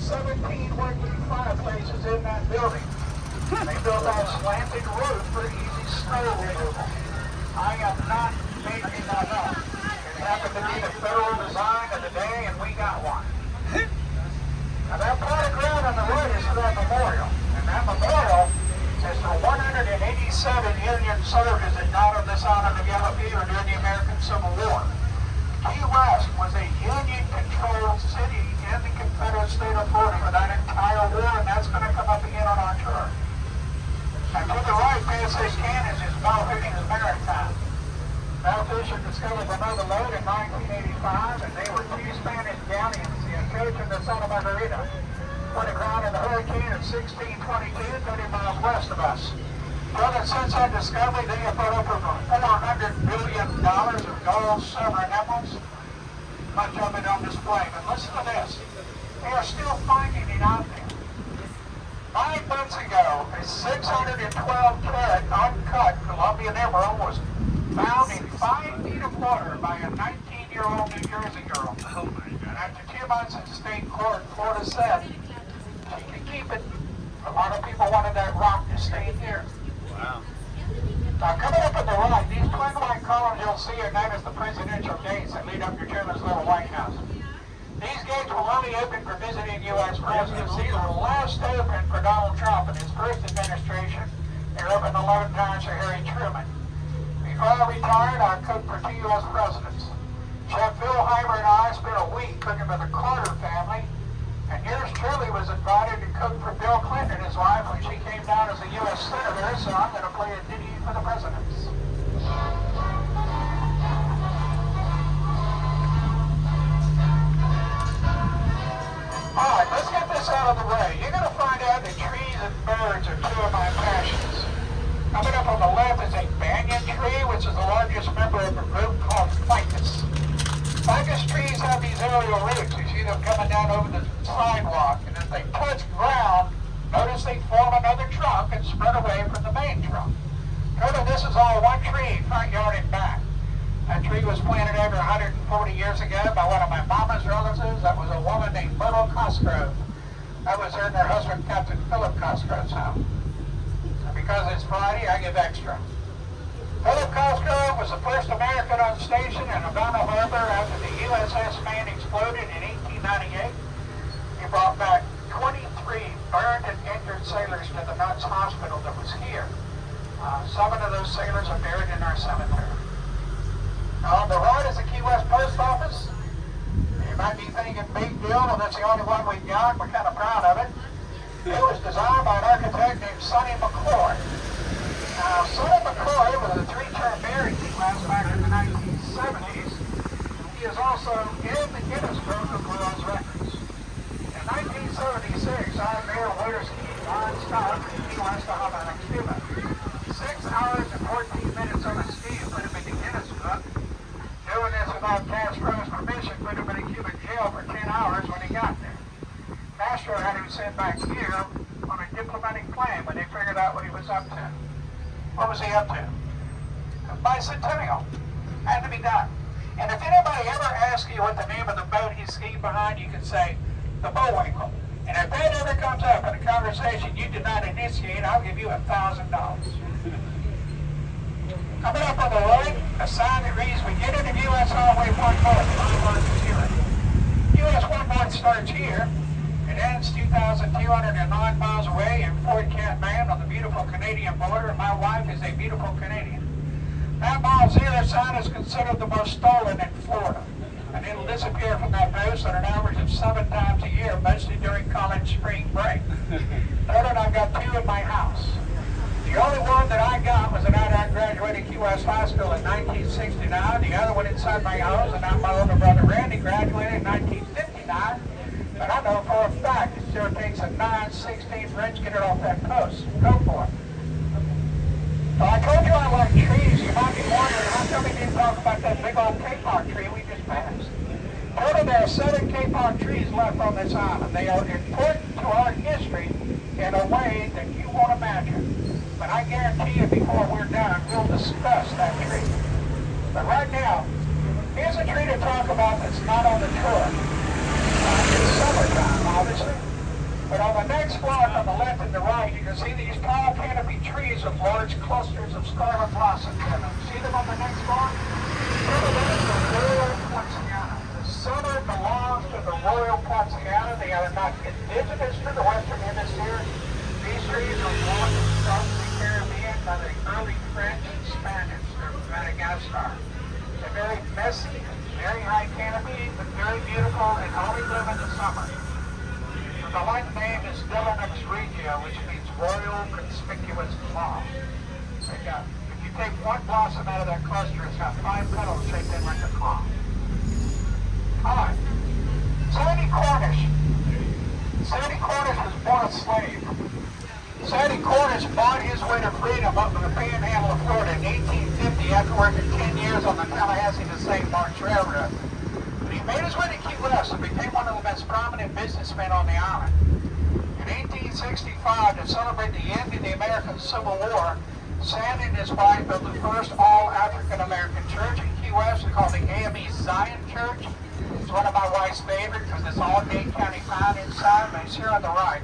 17 working fireplaces in that building. They built that slanted roof for easy snow removal. I am not making that up. It happened to be the federal design of the day, and we got one. Now that plot of ground on the right is for that memorial. And that memorial is for 187 Union soldiers that died on this island of Yellow Fever during the American Civil War. Key West was a Union-controlled city in the Confederate state of Florida for that entire war, and that's going to come up again on our tour. And to the right, past these cannons, is Bow Fishing's Maritime. Bow Fisher discovered another load in 1985, and they were two Spanish galleons, the Conch and the Santa Margarita, put aground in the hurricane at 1622, 30 miles west of us. Well, that since that discovery, they have put up over $400 billion of gold, silver, and emeralds. Much of it on display. But listen to this. They are still finding it out there. 9 months ago, a 612-carat uncut Colombian emerald was found in 5 feet of water by a 19-year-old New Jersey girl. Oh my God. After 2 months in state court, Florida said she could keep it. A lot of people wanted that rock to stay here. Wow. Now, coming up on the right, these twin white columns you'll see are known as the presidential gates that lead up to Truman's little White House. These gates will only open for visiting U.S. presidents. These were last open for Donald Trump in his first administration. They were opened 11 times for Harry Truman. Before I retired, I cooked for 2 U.S. presidents. Chef Philheimer and I spent a week cooking for the Carter family. And yours truly was invited to cook for Bill Clinton and his wife when she came down as a U.S. senator, so I'm going to play a ditty for the presidents. All right, let's get this out of the way. You're going to find out that trees and birds are 2 of my passions. Coming up on the left is a banyan tree, which is the largest member of a group called ficus. Ficus trees have these aerial roots. You see them coming down over the sidewalk, and as they touch ground, notice they form another trunk and spread away from the main trunk. Total, this is all one tree, front yard and back. That tree was planted over 140 years ago by one of my mama's relatives. That was a woman named Myrtle Cosgrove. That was her and her husband, Captain Philip Cosgrove's home. And because it's Friday, I give extra. Philip Cosgrove was the first American on station in Havana Harbor after the USS Maine exploded in 1898. He brought back 23 burned and injured sailors to the Nuts Hospital that was here. 7 of those sailors are buried in our cemetery. On the right is the Key West Post Office. You might be thinking, big deal, and that's the only one we've got. We're kind of proud of it. It was designed by an architect named Sonny McCoy. Now, Sonny McCoy was a 3-term mayor in Key West back in the 1970s. He is also in the Guinness Book of World Records. In 1976, our mayor ordered skiing non-stop from Key West to Havana, Cuba. 6 hours and 14 minutes on a ski put him in the Guinness Book. Doing this without Castro's permission put him in a Cuban jail for 10 hours when he got there. Castro had him sent back here on a diplomatic plane when they figured out what he was up to. What was he up to? A bicentennial. Had to be done. And if anybody ever asks you what the name of the boat he's skiing behind, you can say, the Bullwinkle. And if that ever comes up in a conversation you did not initiate, I'll give you $1,000. Coming up on the right, a sign that reads, we get into U.S. Highway 1 North, line mark 0. U.S. 1 North starts here. It ends 2,209 miles away in Fort Campman on the beautiful Canadian border, and my wife is a beautiful Canadian. That mile 0 sign is considered the most stolen in Florida, and it'll disappear from that post on an average of 7 times a year, mostly during college spring break. Third, I've got 2 in my house. The only one that I got was the night I graduated Key West High School in 1969. The other one inside my house, and now my older brother Randy graduated in 1959. But I know for a fact it sure takes a 9/16 wrench to get it off that post. Go for it. So I told you I like trees. You might be wondering how come we didn't talk about that big old kapok tree we just passed. Total, there are 7 kapok trees left on this island. They are important to our history in a way that you won't imagine. But I guarantee you before we're done, we'll discuss that tree. But right now, here's a tree to talk about that's not on the tour. It's summertime, obviously. But on the next block on the left and the right, you can see these tall canopy trees with large clusters of scarlet blossoms in them. See them on the next block? Some of them are Royal Poinciana. The center belongs to the Royal Poinciana. They are not indigenous to the Western Hemisphere. These trees are brought from the Caribbean by the early French and Spanish. They're from Madagascar. They're very messy, very high canopy, but very beautiful and only live in the summer. The light name is Dillonix regia, which means royal conspicuous blossom. If you take one blossom out of that cluster, it's got 5 petals shaped in like a claw. Alright. Sandy Cornish. Sandy Cornish was born a slave. Sandy Cornish bought his way to freedom up in the Panhandle of Florida in 1850 after working 10 years on the Tallahassee to St. Mark's Railroad. He made his way to Key West and became one of the most prominent businessmen on the island. In 1865, to celebrate the end of the American Civil War, Sandy and his wife built the first all-African-American church in Key West called the AME Zion Church. It's one of my wife's favorites because it's all Dade County fine inside, but it's here on the right.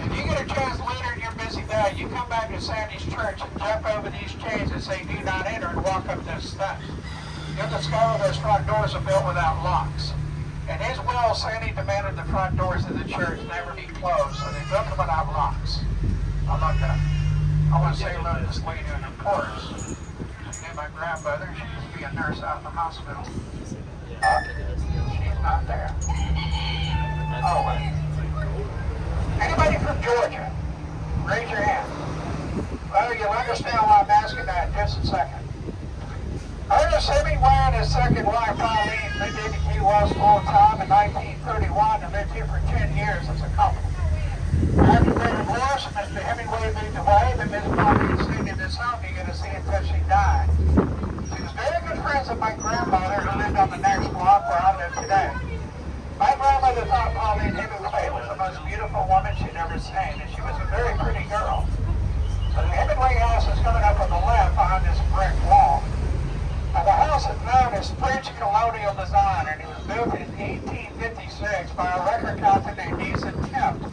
If you get a chance later in your busy day, you come back to Sandy's church and jump over these chains that say "Do not enter" and walk up those steps. You'll discover those front doors are built without locks. In his will, Sandy demanded the front doors of the church never be closed, so they built them without locks. How about that? I want to say hello to this lady in her purse. She's my grandmother. She used to be a nurse out in the hospital. She's not there. Oh, anybody from Georgia? Raise your hand. Well, you'll understand why I'm asking that in just a second. Ernest Hemingway and his second wife, Pauline, lived in Key West full time in 1931 and lived here for 10 years as a couple. After their divorce, Mr. Hemingway moved away, but Miss Pauline stayed in this home you're going to see until she died. She was very good friends with my grandmother who lived on the next block where I live today. My grandmother thought Pauline Hemingway was the most beautiful woman she'd ever seen, and she was a very pretty girl. So the Hemingway house is coming up on the left behind this brick wall. Now, the house is known as French colonial design, and it was built in 1856 by a record collector named Ethan Kemp.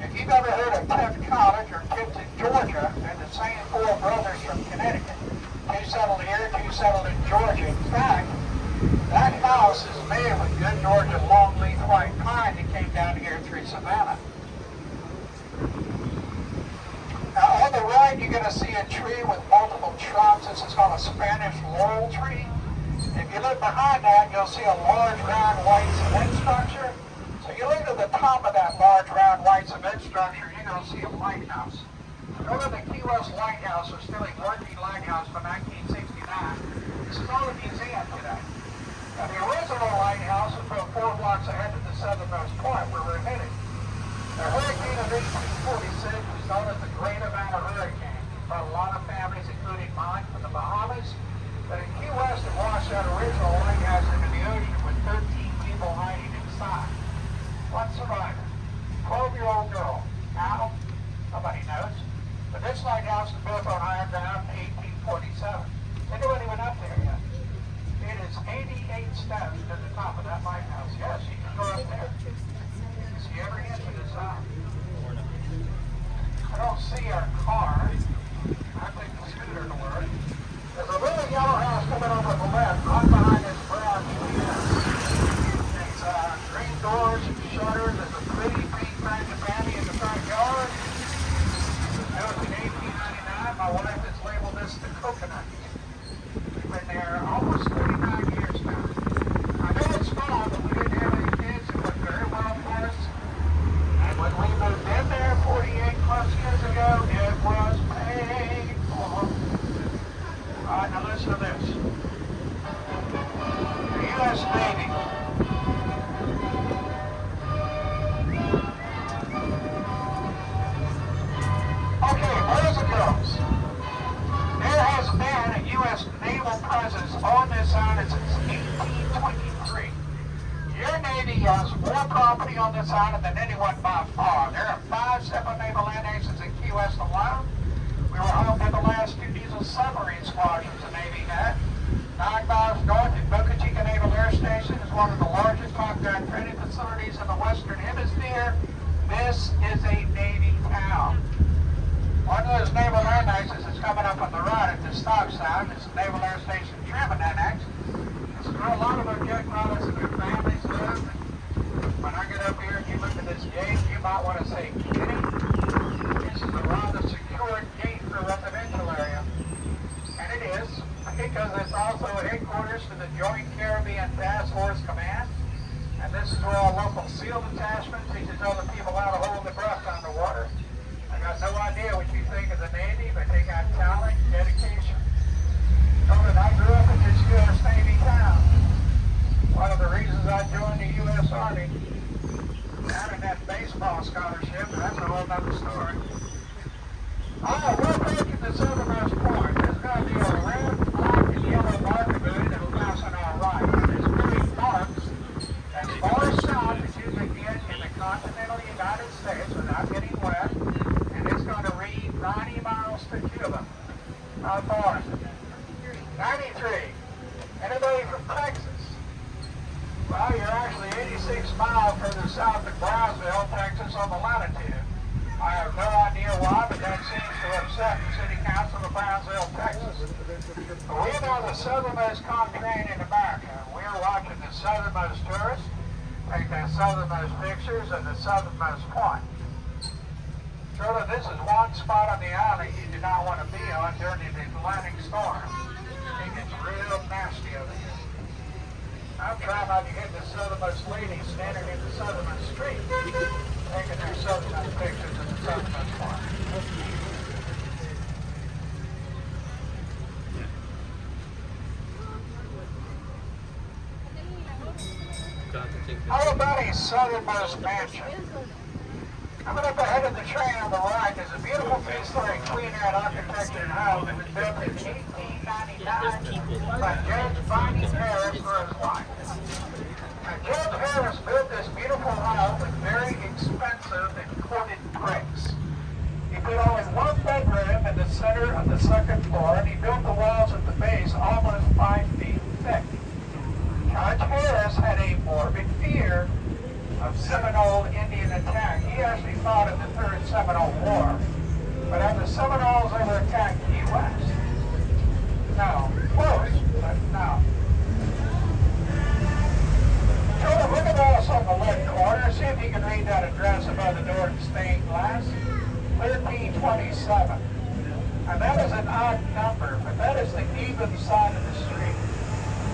If you've ever heard of Kemp College or Kemp in Georgia, they're the same 4 brothers from Connecticut. 2 settled here, 2 settled in Georgia. In fact, that house is made with good Georgia longleaf white pine that came down here through Savannah. Now, on the right, you're going to see a tree with multiple trunks. This is called a Spanish laurel tree. If you look behind that, you'll see a large, round, white cement structure. So you look at the top of that large, round, white cement structure, you're going to see a lighthouse. Go to the Key West Lighthouse, or still a working lighthouse from 1969. This is all a museum today. Now, the original lighthouse was built 4 blocks ahead of the southernmost point where we're headed. The hurricane of 1846 was known as the Great Havana Hurricane. It brought a lot of families, including mine, from the Bahamas. But in Key West, it washed that original lighthouse into the ocean with 13 people hiding inside. One survivor, 12-year-old girl. How? Nobody knows. But this lighthouse was built on iron ground in 1847. Anyone even up there yet? It is 88 steps to the top of that lighthouse. Yes, you can go up there. You see every inch of the side. I don't see our car. I think the scooter to work. There's a little yellow house coming over the left, right behind this brown tree. It's green doors and shutters. There's a pretty pink frangipani in the front yard. It was built in 1899. My wife has labeled this the coconut. We've been there almost 39 years now. I know it's small, but we didn't have any kids. It went very well for us. And when we moved in there 48 plus years ago, it was painful. All right, now listen to this. The U.S. Navy. Okay, boys and girls. There has been a U.S. naval presence on this island since 1823. Your Navy has more property on this island than anyone by far. There are 5 separate naval annexes in Key West alone. We were home to the last 2 diesel submarine squadrons the Navy had. 9 miles north at Boca Chica Naval Air Station is one of the largest Top Gun training facilities in the Western Hemisphere. This is a Navy town. One of those naval annexes is coming up on the right at the stop sign. It's the Naval Air Station Truman Annex. It's where a lot of our jet pilots and their families live. When I get up here and you look at this gate, you might want to say, Kitty, this is a rather secure gate for a residential area. And it is, because it's also headquarters to the Joint Caribbean Task Force Command. And this is where our local SEAL detachment teaches other people how to hold their breath underwater. I got no idea what you think of the Navy, but they got talent and dedication. Truman, I grew up in this U.S. Navy town. One of the reasons I joined the U.S. Army, down in that baseball scholarship, but that's a whole other story. Oh, we're approaching the southernmost point. There's going to be a red, black, and yellow marker buoy that will pass on our right. And there's very marks as far south as you can get in the continental United States without getting wet. It's going to read 90 miles to Cuba. How far is it? 93. Anybody from Texas? Well, you're actually 86 miles further south than Brownsville, Texas, on the latitude. I have no idea why, but that seems to upset the city council of Brownsville, Texas. We are the southernmost continent in America. We're watching the southernmost tourists take their southernmost pictures at the southernmost point. Truman, this is one spot on the island you do not want to be on during the Atlantic storm. It gets real nasty over here. I'm trying not to hit the southernmost lady standing in the southernmost street, taking their southernmost pictures at the southernmost point. How about a southernmost mansion? Coming up ahead of the train on the right is a beautiful three-story Queen Anne architecture house that was built in 1899 by Judge Bonnie Harris for his wife. Now, Judge Harris built this beautiful house with very expensive imported bricks. He put only one bedroom in the center of the second floor, and he built the walls at the base almost 5 feet thick. Judge Harris had a morbid fear of Seminole Indian attack. He actually fought in the Third Seminole War. But have the Seminoles ever attacked Key West? No. Close, but no. Truman, look at us on the left corner. See if you can read that address above the door in stained glass. 1327. And that is an odd number, but that is the even side of the street.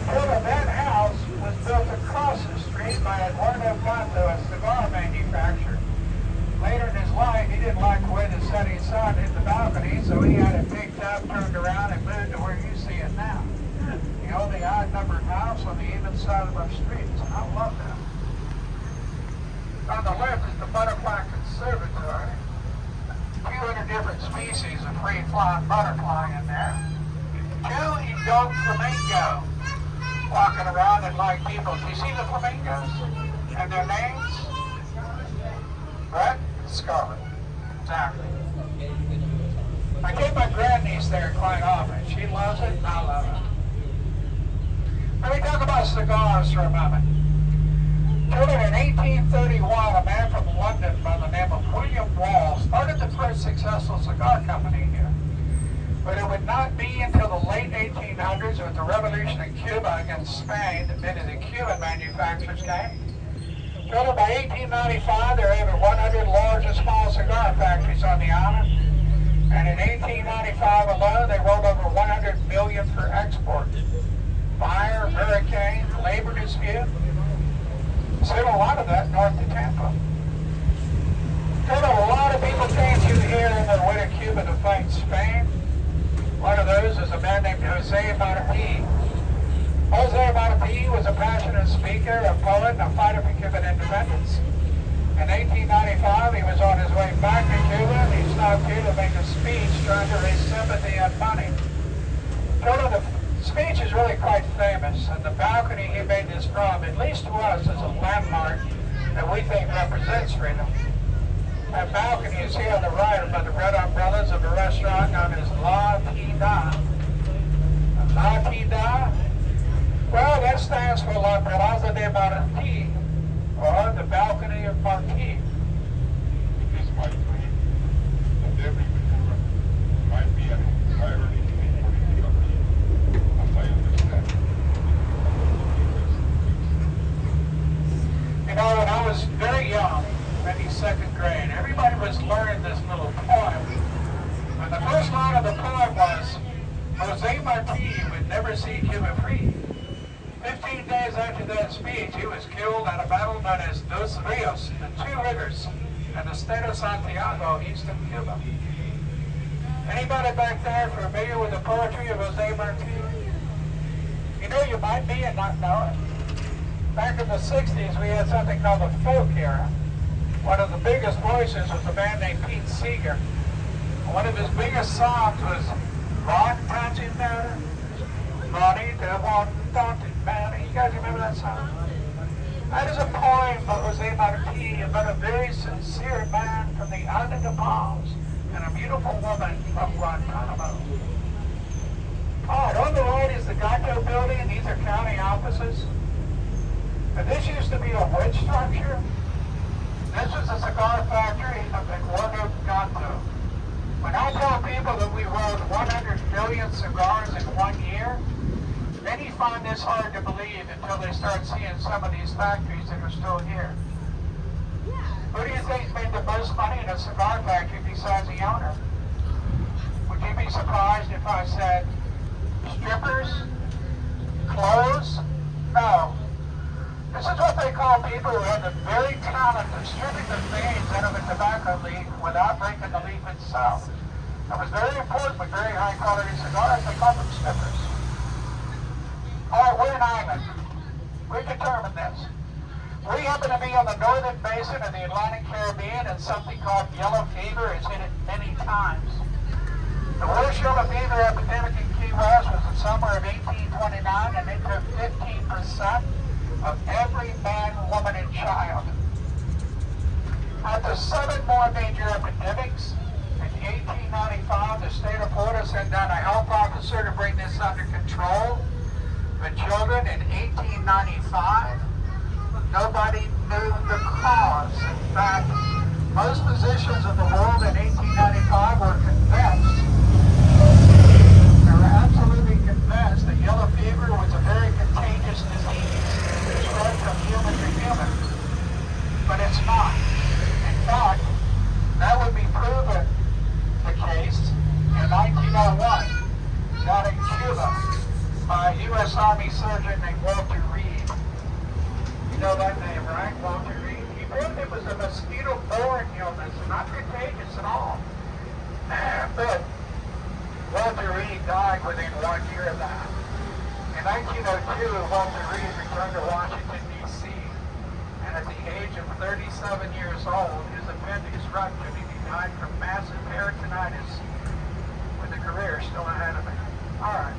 Truman, that house was built across the street by Eduardo Canto, a cigar manufacturer. Later in his life, he didn't like the way the setting sun hit the balcony, so he had it picked up, turned around, and moved to where you see it now. The only odd-numbered house on the even side of our streets. I love that. On the left is the Butterfly Conservatory. 200 different species of free-flying butterfly in there. 2 adult flamingo walking around and like people. Do you see the flamingos? And their names? Red? Scarlet. Exactly. I take my grandniece there quite often. She loves it, and I love it. Let me talk about cigars for a moment. Truman, in 1831, a man from London by the name of William Wall started the first successful cigar company here. But it would not be until the late 1800s with the revolution in Cuba against Spain that many of the Cuban manufacturers came. Truman, by 1895, there were over 100 large and small cigar factories on the island. And in 1895 alone, they rolled over 100 million for export. Fire, hurricane, labor dispute. Sent a lot of that north to Tampa. Truman, a lot of people came through here in the way to Cuba to fight Spain. One of those is a man named Jose Marti. Jose Marti was a passionate speaker, a poet, and a fighter for Cuban independence. In 1895, he was on his way back to Cuba, and he stopped here to make a speech trying to raise sympathy and money. The speech is really quite famous, and the balcony he made this from, at least to us, is a landmark that we think represents freedom. That balcony is here on the right by the red umbrellas of a restaurant known as La Tida. La Tida? Well, that stands for La Terraza de Martí, or the Balcony of Martí. I believe that every maneuver might be an entirely political appeal, as I understand it. You know, when I was very young, maybe second grade, everybody was learning this little poem. And the first line of the poem was, Jose Marti would never see Cuba free. 15 days after that speech, he was killed at a battle known as Dos Rios, the Two Rivers, in the state of Santiago, east of Cuba. Anybody back there familiar with the poetry of Jose Marti? You know, you might be and not know it. Back in the 60s, we had something called the folk era. One of the biggest voices was a man named Pete Seeger. One of his biggest songs was Ron Touching Matter, Money to One Daunting Matter. You guys remember that song? That is a poem by Jose Marti about a very sincere man from the island of Palms and a beautiful woman from Guantanamo. Oh, on the right is the Gato building, and these are county offices. And this used to be a wood structure. This was a cigar factory up in Guanajuato. When I tell people that we rolled 100 million cigars in 1 year, many find this hard to believe until they start seeing some of these factories that are still here. Who do you think made the most money in a cigar factory besides the owner? Would you be surprised if I said strippers? Clothes? No. This is what they call people who have the very talent of stripping the veins out of a tobacco leaf without breaking the leaf itself. It was very important with very high quality cigars. They called them strippers. All right, we're an island. We determined this. We happen to be on the northern basin of the Atlantic Caribbean, and something called yellow fever has hit it many times. The worst yellow fever epidemic in Key West was the summer of 1829, and it took 15% of every man, woman, and child. After 7 more major epidemics, in 1895, the state of Florida sent down a health officer to bring this under control. But children, in 1895, nobody knew the cause. In fact, most physicians in the world in 1895 were convinced. They were absolutely convinced that yellow fever was a very contagious disease. It spread from human to human. But it's not. In fact, that would be proven the case in 1901 down in Cuba by a U.S. Army surgeon named Walter Reed. You know that name, right? Walter Reed. He proved it was a mosquito-borne illness, not contagious at all. But Walter Reed died within 1 year of that. In 1902, Walter Reed returned to Washington, D.C., and at the age of 37 years old, his appendix ruptured and he died from massive peritonitis with a career still ahead of him. All right.